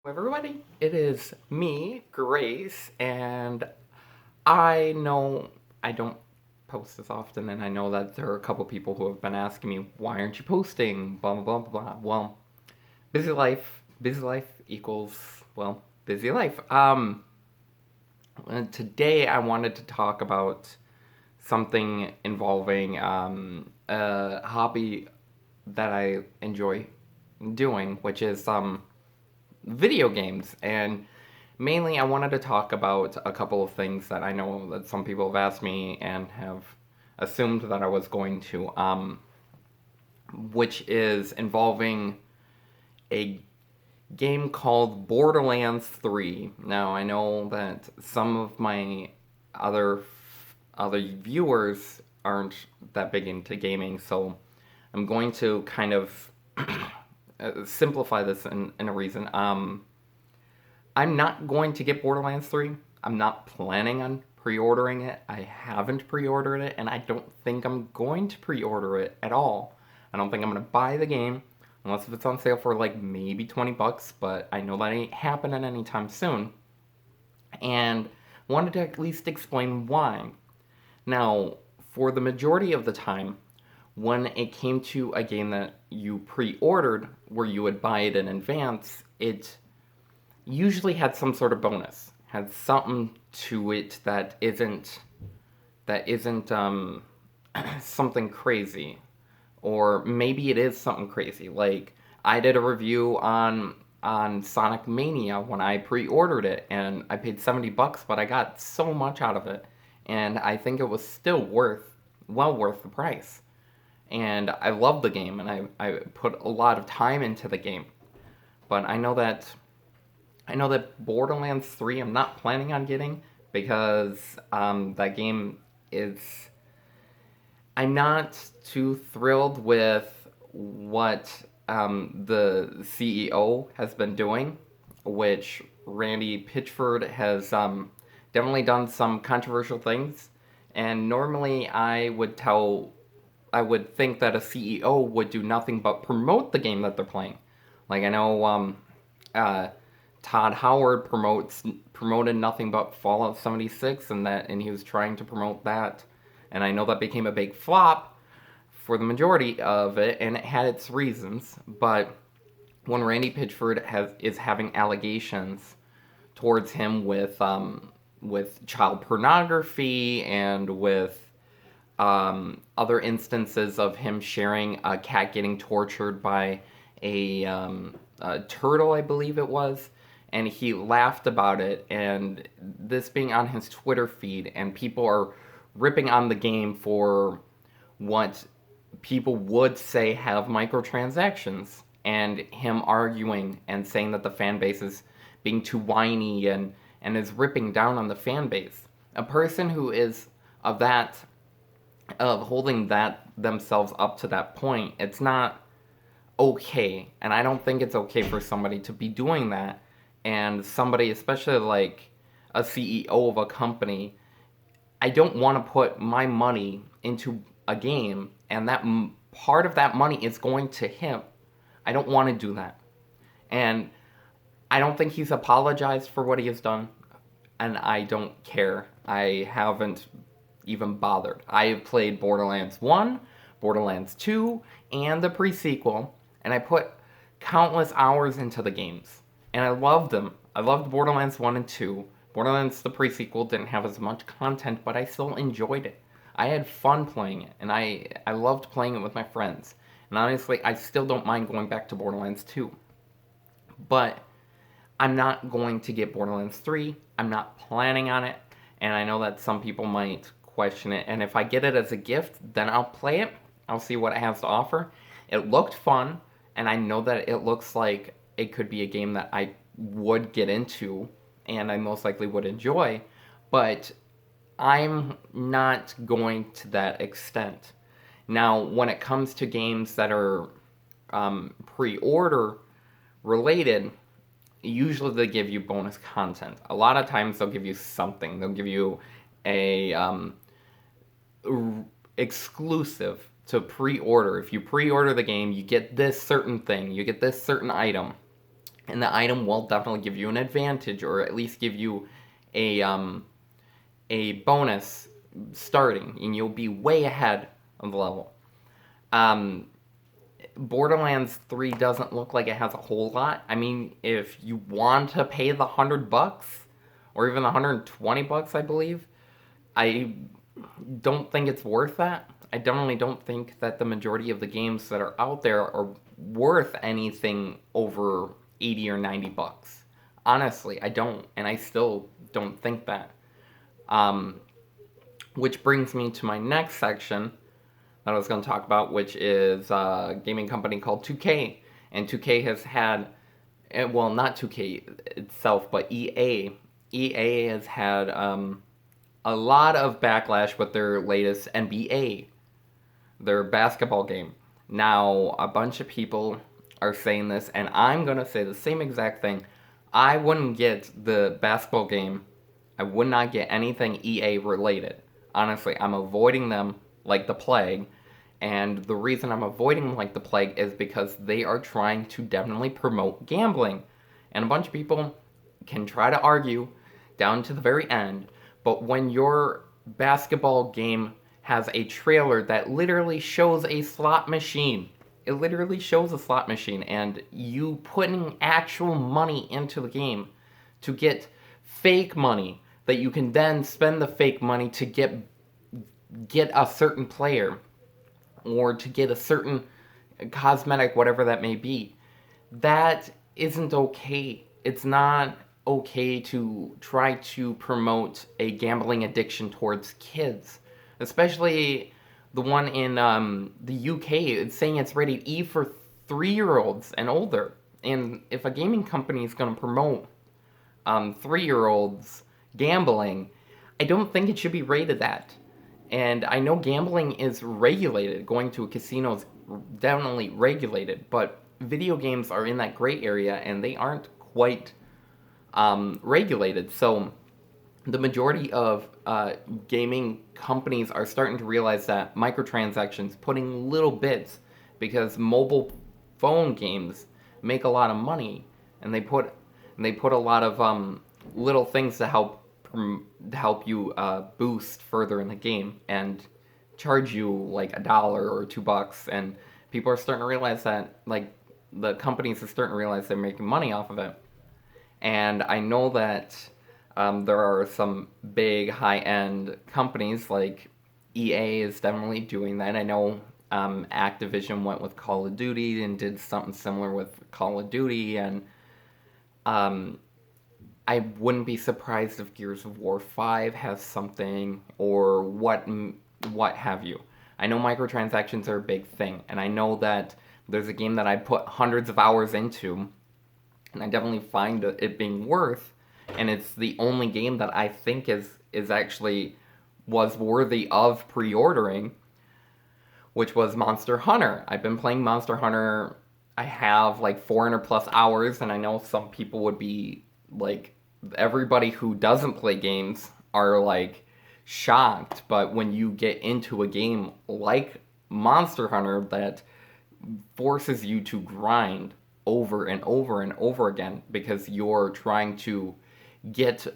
Everybody, it is me, Grace, and I know I don't post as often, and I know that there are a couple people who have been asking me, why aren't you posting? Blah, blah, blah, blah. Well, busy life equals, well, busy life. And today I wanted to talk about something involving a hobby that I enjoy doing, which is video games. And mainly, I wanted to talk about a couple of things that I know that some people have asked me and have assumed that I was going to, which is involving a game called Borderlands 3. Now, I know that some of my other other viewers aren't that big into gaming, so I'm going to kind of simplify this in a reason. I'm not going to get Borderlands 3. I'm not planning on pre-ordering it. I haven't pre-ordered it, and I don't think I'm going to pre-order it at all. I don't think I'm going to buy the game unless if it's on sale for like maybe 20 bucks, but I know that ain't happening anytime soon. And wanted to at least explain why. Now, for the majority of the time, when it came to a game that you pre-ordered, where you would buy it in advance, it usually had some sort of bonus, had something to it that isn't something crazy, or maybe it is something crazy. Like I did a review on Sonic Mania when I pre-ordered it, and I paid $70, but I got so much out of it, and I think it was still well worth the price. And I love the game, and I put a lot of time into the game. But I know that Borderlands 3 I'm not planning on getting because that game is. I'm not too thrilled with what the CEO has been doing, which Randy Pitchford has definitely done some controversial things. And normally I would think that a CEO would do nothing but promote the game that they're playing. Like I know uh, Todd Howard promoted nothing but Fallout 76, and he was trying to promote that, and I know that became a big flop for the majority of it, and it had its reasons. But when Randy Pitchford is having allegations towards him with child pornography and with other instances of him sharing a cat getting tortured by a turtle, I believe it was, and he laughed about it, and this being on his Twitter feed, and people are ripping on the game for what people would say have microtransactions, and him arguing and saying that the fan base is being too whiny and is ripping down on the fan base. A person who is of that of holding that themselves up to that point, it's not okay. And I don't think it's okay for somebody to be doing that. And somebody, especially like a CEO of a company, I don't want to put my money into a game and part of that money is going to him. I don't want to do that. And I don't think he's apologized for what he has done. And I don't care. I haven't even bothered. I have played Borderlands 1, Borderlands 2, and the pre-sequel, and I put countless hours into the games. And I loved them. I loved Borderlands 1 and 2. Borderlands, the pre-sequel, didn't have as much content, but I still enjoyed it. I had fun playing it, and I loved playing it with my friends. And honestly, I still don't mind going back to Borderlands 2. But I'm not going to get Borderlands 3. I'm not planning on it. And I know that some people might question it. And if I get it as a gift, then I'll play it. I'll see what it has to offer. It looked fun, and I know that it looks like it could be a game that I would get into and I most likely would enjoy. But I'm not going to that extent. Now, when it comes to games that are pre-order related, usually they give you bonus content. A lot of times they'll give you something. They'll give you a exclusive to pre-order. If you pre-order the game, you get this certain thing. You get this certain item. and the item will definitely give you an advantage, or at least give you a bonus starting, and you'll be way ahead of the level. Um, Borderlands 3 doesn't look like it has a whole lot. I mean, if you want to pay the $100 or even the $120, I believe, I don't think it's worth that. I definitely don't think that the majority of the games that are out there are worth anything over 80 or $90. Honestly, I don't, and I still don't think that. Um, which brings me to my next section that I was going to talk about, which is a gaming company called 2K. And 2K has had, well, not 2K itself, but EA. EA has had a lot of backlash with their latest NBA, their basketball game. Now, a bunch of people are saying this, and I'm going to say the same exact thing. I wouldn't get the basketball game. I would not get anything EA related. Honestly, I'm avoiding them like the plague. And the reason I'm avoiding them like the plague is because they are trying to definitely promote gambling. And a bunch of people can try to argue down to the very end, but when your basketball game has a trailer that literally shows a slot machine, it literally shows a slot machine, and you putting actual money into the game to get fake money that you can then spend the fake money to get a certain player or to get a certain cosmetic, whatever that may be, that isn't okay. It's not okay to try to promote a gambling addiction towards kids, especially the one in the UK. It's saying it's rated E for 3-year-olds and older. And if a gaming company is going to promote 3-year-olds gambling, I don't think it should be rated that. And I know gambling is regulated. Going to a casino is definitely regulated, but video games are in that gray area and they aren't quite regulated. So the majority of gaming companies are starting to realize that microtransactions, putting little bits, because mobile phone games make a lot of money, and they put a lot of little things to help you boost further in the game and charge you like $1 or $2, and people are starting to realize that, like, the companies are starting to realize they're making money off of it. And I know that there are some big high-end companies like EA is definitely doing that. I know Activision went with Call of Duty and did something similar with Call of Duty, and I wouldn't be surprised if Gears of War 5 has something, or what have you. I know microtransactions are a big thing, and I know that there's a game that I put hundreds of hours into, and I definitely find it being worth, and it's the only game that I think is actually was worthy of pre-ordering, which was Monster Hunter. I've been playing Monster Hunter. I have like 400 plus hours, and I know some people would be like, everybody who doesn't play games are like shocked, but when you get into a game like Monster Hunter that forces you to grind over and over and over again because you're trying to get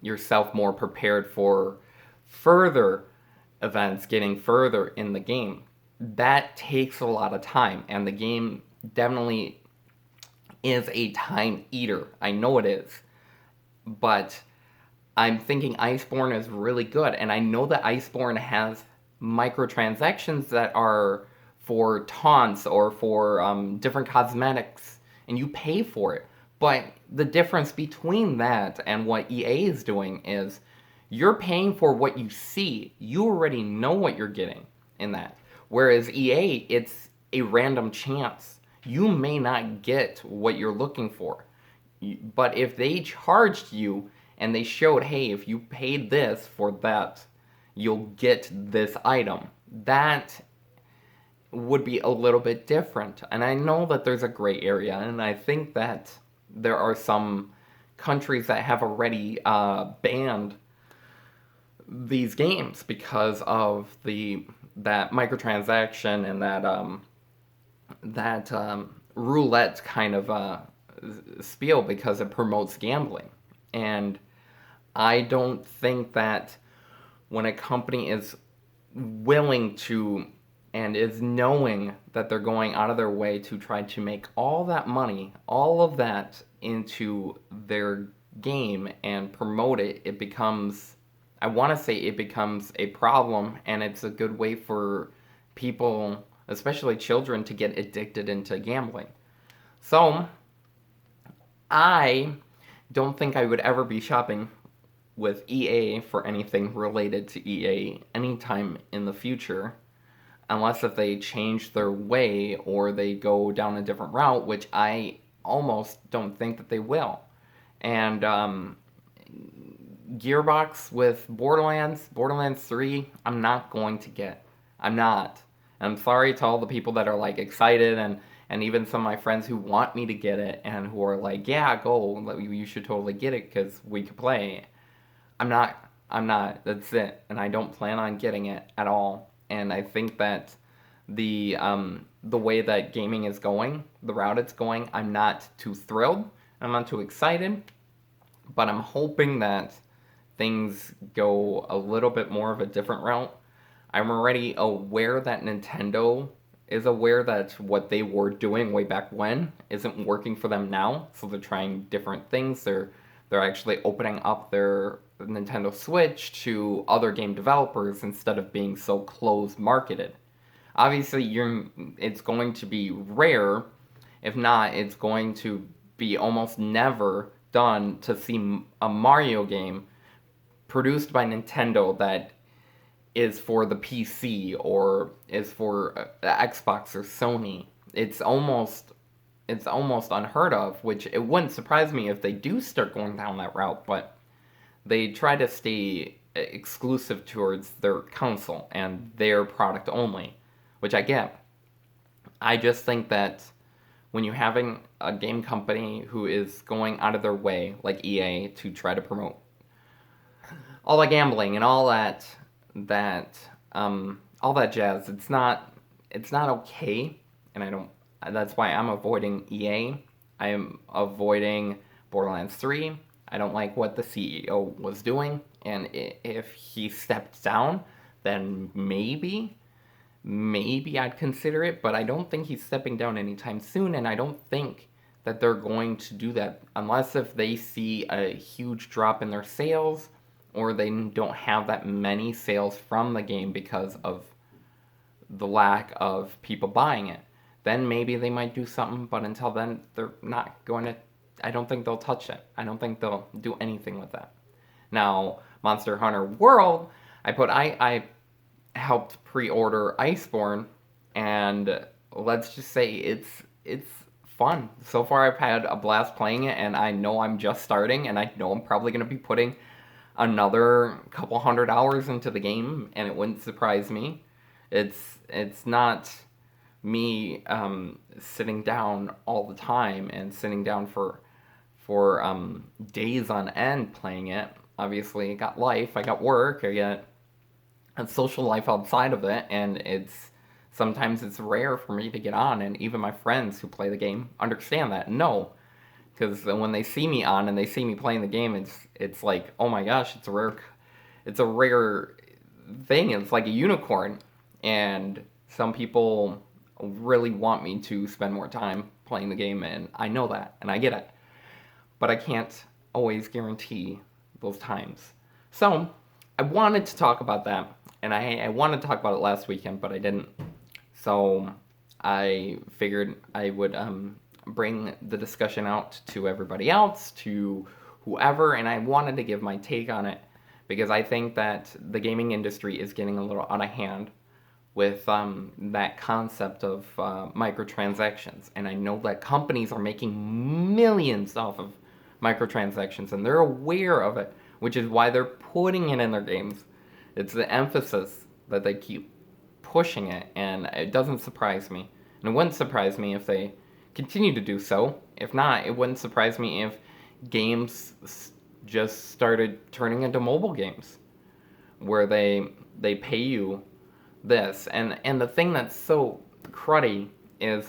yourself more prepared for further events, getting further in the game, that takes a lot of time, and the game definitely is a time eater. I know it is. But I'm thinking Iceborne is really good, and I know that Iceborne has microtransactions that are for taunts or for different cosmetics, and you pay for it. But the difference between that and what EA is doing is you're paying for what you see. You already know what you're getting in that. Whereas EA, it's a random chance. You may not get what you're looking for. But if they charged you and they showed, hey, if you paid this for that, you'll get this item, that would be a little bit different. And I know that there's a gray area, and I think that there are some countries that have already banned these games because of that microtransaction and that roulette kind of spiel because it promotes gambling. And I don't think that when a company is willing to and is knowing that they're going out of their way to try to make all that money, all of that into their game and promote it, it becomes, I want to say it becomes a problem, and it's a good way for people, especially children, to get addicted into gambling. So, I don't think I would ever be shopping with EA for anything related to EA anytime in the future, unless if they change their way or they go down a different route, which I almost don't think that they will. And Gearbox with Borderlands 3, I'm not going to get. I'm not. I'm sorry to all the people that are like excited, and even some of my friends who want me to get it and who are like, yeah, go, you should totally get it because we could play. I'm not. I'm not. That's it. And I don't plan on getting it at all. And I think that the way that gaming is going, the route it's going, I'm not too thrilled. I'm not too excited. But I'm hoping that things go a little bit more of a different route. I'm already aware that Nintendo is aware that what they were doing way back when isn't working for them now, so they're trying different things. They're actually opening up their Nintendo Switch to other game developers instead of being so closed marketed. Obviously, it's going to be rare. If not, it's going to be almost never done to see a Mario game produced by Nintendo that is for the PC or is for the Xbox or Sony. It's almost unheard of, which it wouldn't surprise me if they do start going down that route, but they try to stay exclusive towards their console and their product only, which I get. I just think that when you're having a game company who is going out of their way, like EA, to try to promote all the gambling and that all that jazz, it's not okay, and I don't. That's why I'm avoiding EA. I am avoiding Borderlands 3. I don't like what the CEO was doing, and if he stepped down, then maybe I'd consider it, but I don't think he's stepping down anytime soon, and I don't think that they're going to do that unless if they see a huge drop in their sales or they don't have that many sales from the game because of the lack of people buying it. Then maybe they might do something, but until then, they're not going to. I don't think they'll touch it. I don't think they'll do anything with that. Now, Monster Hunter World, I helped pre-order Iceborne, and let's just say it's fun. So far, I've had a blast playing it, and I know I'm just starting, and I know I'm probably going to be putting another couple hundred hours into the game, and it wouldn't surprise me. It's not me sitting down all the time and sitting down for days on end playing it. Obviously, I got life, I got work, I got a social life outside of it, and sometimes it's rare for me to get on, and even my friends who play the game understand that. No, because when they see me on and they see me playing the game, it's like, oh my gosh, it's a rare thing. It's like a unicorn, and some people really want me to spend more time playing the game, and I know that, and I get it, but I can't always guarantee those times. So I wanted to talk about that, and I wanted to talk about it last weekend, but I didn't. So I figured I would bring the discussion out to everybody else, to whoever, and I wanted to give my take on it because I think that the gaming industry is getting a little out of hand with that concept of microtransactions. And I know that companies are making millions off of microtransactions, and they're aware of it, which is why they're putting it in their games. It's the emphasis that they keep pushing it, and it doesn't surprise me. And it wouldn't surprise me if they continue to do so. If not, it wouldn't surprise me if games just started turning into mobile games, where they pay you this. And the thing that's so cruddy is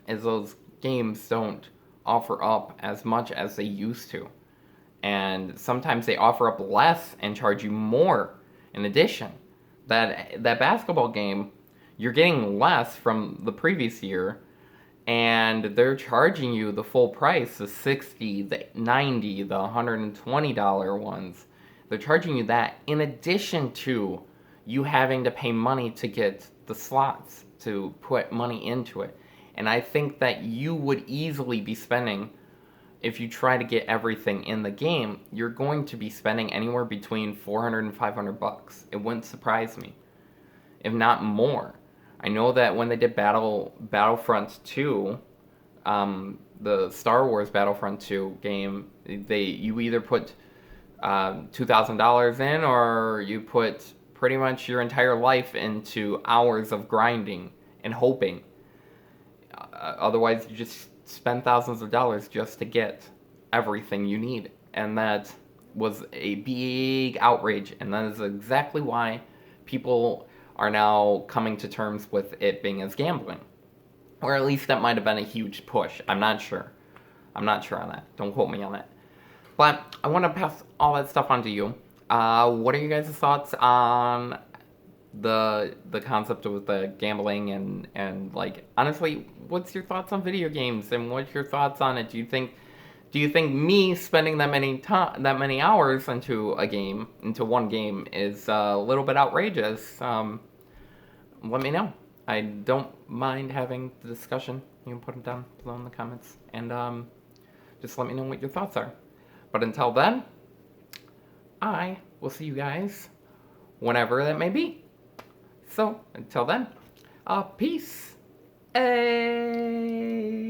those games don't offer up as much as they used to. And sometimes they offer up less and charge you more in addition. That basketball game, you're getting less from the previous year, and they're charging you the full price, the 60, the 90, the $120 ones. They're charging you that in addition to you having to pay money to get the slots, to put money into it. And I think that you would easily be spending, if you try to get everything in the game, you're going to be spending anywhere between 400 and 500 bucks. It wouldn't surprise me, if not more. I know that when they did Battlefront 2, the Star Wars Battlefront 2 game, you either put $2,000 in, or you put pretty much your entire life into hours of grinding and hoping. Otherwise, you just spend thousands of dollars just to get everything you need. And that was a big outrage. And that is exactly why people are now coming to terms with it being as gambling. Or at least that might have been a huge push. I'm not sure. I'm not sure on that. Don't quote me on that. But I want to pass all that stuff on to you. What are you guys' thoughts on the concept of the gambling and like, honestly, what's your thoughts on video games, and what's your thoughts on it? Do you think me spending that many hours into one game is a little bit outrageous? Let me know. I don't mind having the discussion. You can put them down below in the comments, and just let me know what your thoughts are. But until then, I will see you guys whenever that may be. So, until then, peace. Hey.